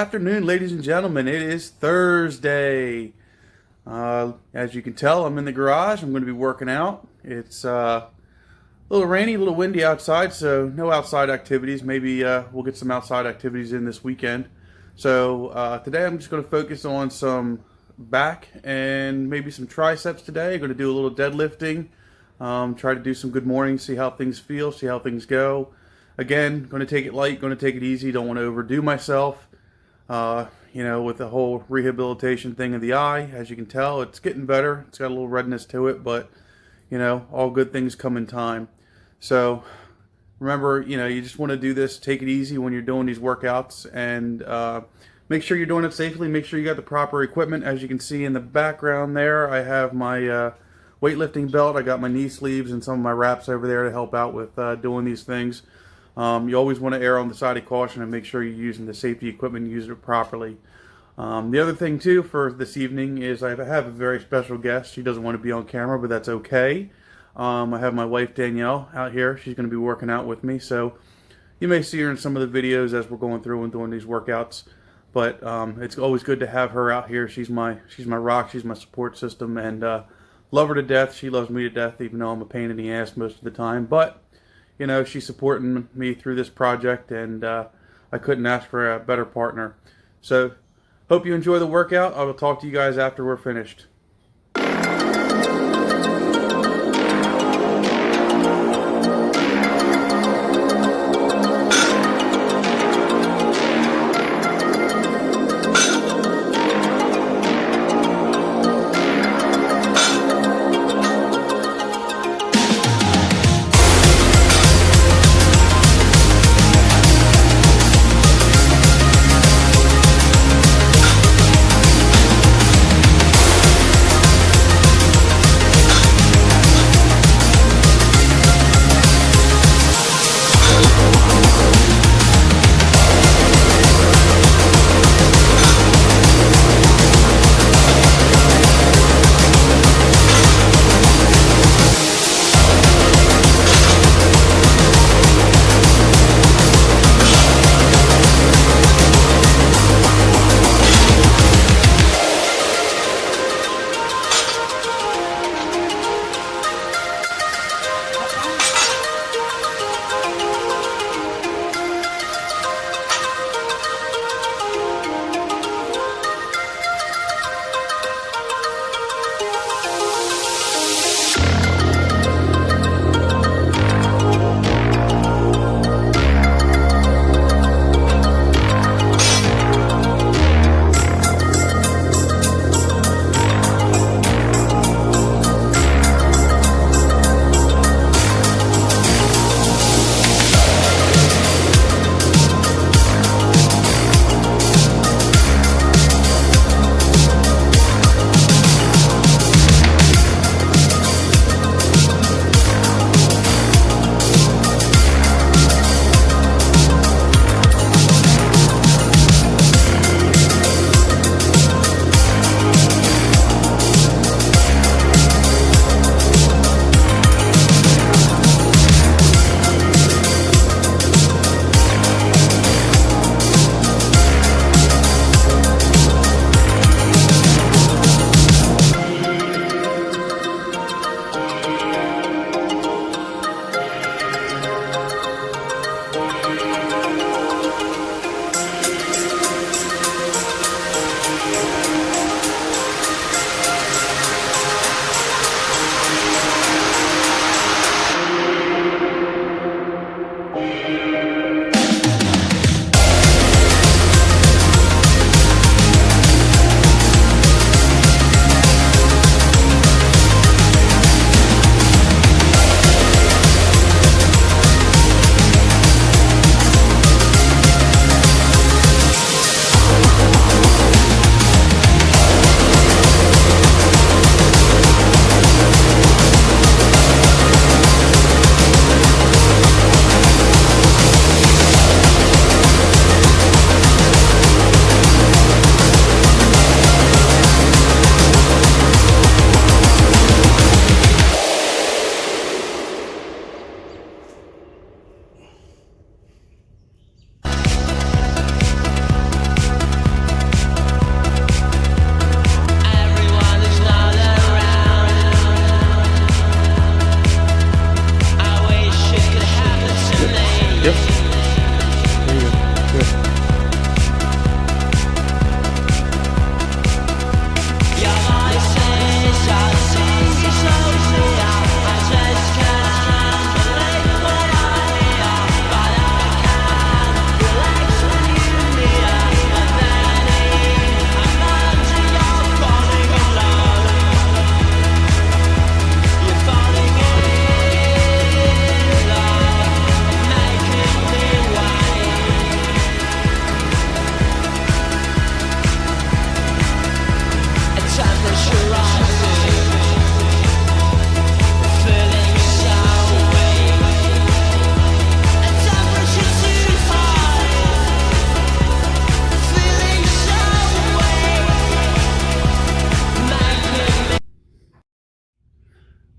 afternoon, ladies and gentlemen. It is Thursday. As you can tell, I'm in the garage. I'm going to be working out. It's a little rainy, a little windy outside, so no outside activities. Maybe we'll get some outside activities in this weekend. So today I'm just going to focus on some back and maybe some triceps today. I'm going to do a little deadlifting. Try to do some good mornings, see how things feel, see how things go. Again, going to take it light, going to take it easy. Don't want to overdo myself. With the whole rehabilitation thing of the eye, as you can tell, it's getting better. It's got a little redness to it, but, all good things come in time. So remember, you just want to do this, take it easy when you're doing these workouts, and make sure you're doing it safely. Make sure you got the proper equipment. As you can see in the background there, I have my weightlifting belt. I got my knee sleeves and some of my wraps over there to help out with doing these things. You always want to err on the side of caution and make sure you're using the safety equipment and use it properly. The other thing too for this evening is I have a very special guest. She doesn't want to be on camera, but that's okay. I have my wife Danielle out here. She's going to be working out with me, so you may see her in some of the videos as we're going through and doing these workouts. But it's always good to have her out here. She's my rock. She's my support system, and love her to death. She loves me to death, even though I'm a pain in the ass most of the time. But she's supporting me through this project, and I couldn't ask for a better partner. So, hope you enjoy the workout. I will talk to you guys after we're finished.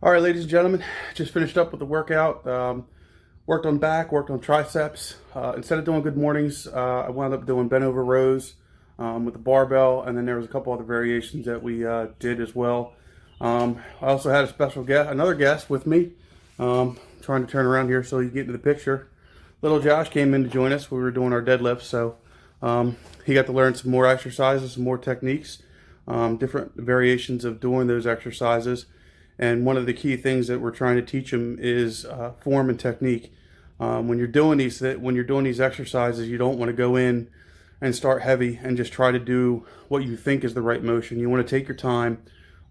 All right, ladies and gentlemen, just finished up with the workout. Worked on back, worked on triceps. Instead of doing good mornings, I wound up doing bent over rows with the barbell, and then there was a couple other variations that we did as well. I also had a special guest, another guest with me. Trying to turn around here so you get into the picture. Little Josh came in to join us. We were doing our deadlifts, so he got to learn some more exercises, some more techniques, different variations of doing those exercises. And one of the key things that we're trying to teach him is form and technique. When you're doing these exercises, you don't want to go in and start heavy and just try to do what you think is the right motion. You want to take your time,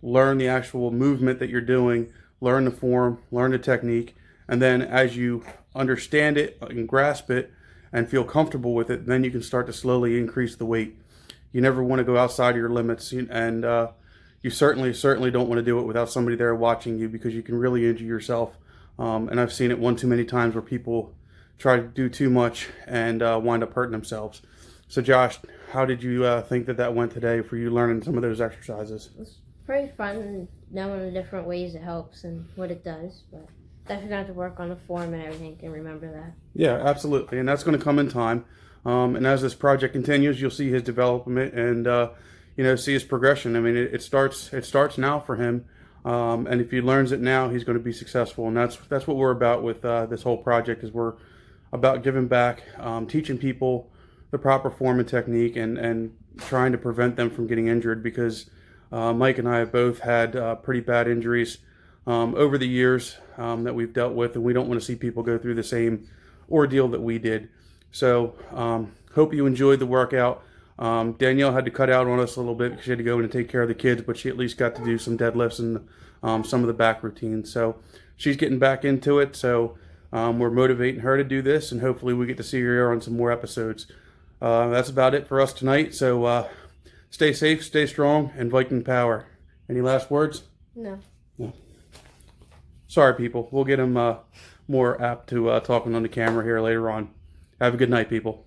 learn the actual movement that you're doing, learn the form, learn the technique, and then as you understand it and grasp it and feel comfortable with it, then you can start to slowly increase the weight. You never want to go outside of your limits, and you certainly don't want to do it without somebody there watching you, because you can really injure yourself. And I've seen it one too many times where people try to do too much and wind up hurting themselves. So Josh, how did you think that went today for you learning some of those exercises? It's pretty fun knowing the different ways it helps and what it does, but definitely going to have to work on the form and everything and remember that. Yeah, absolutely. And that's going to come in time. And as this project continues, you'll see his development and see his progression. I mean, it starts now for him. And if he learns it now, he's going to be successful. And that's what we're about with this whole project. Is we're about giving back, teaching people the proper form and technique, and trying to prevent them from getting injured, because Mike and I have both had pretty bad injuries over the years that we've dealt with, and we don't want to see people go through the same ordeal that we did. So hope you enjoyed the workout. Danielle had to cut out on us a little bit because she had to go in and take care of the kids, but she at least got to do some deadlifts and some of the back routines. So she's getting back into it. So we're motivating her to do this, and hopefully we get to see her on some more episodes. That's about it for us tonight. So stay safe, stay strong, and Viking power. Any last words? No. Sorry, people. We'll get him more apt to talking on the camera here later on. Have a good night, people.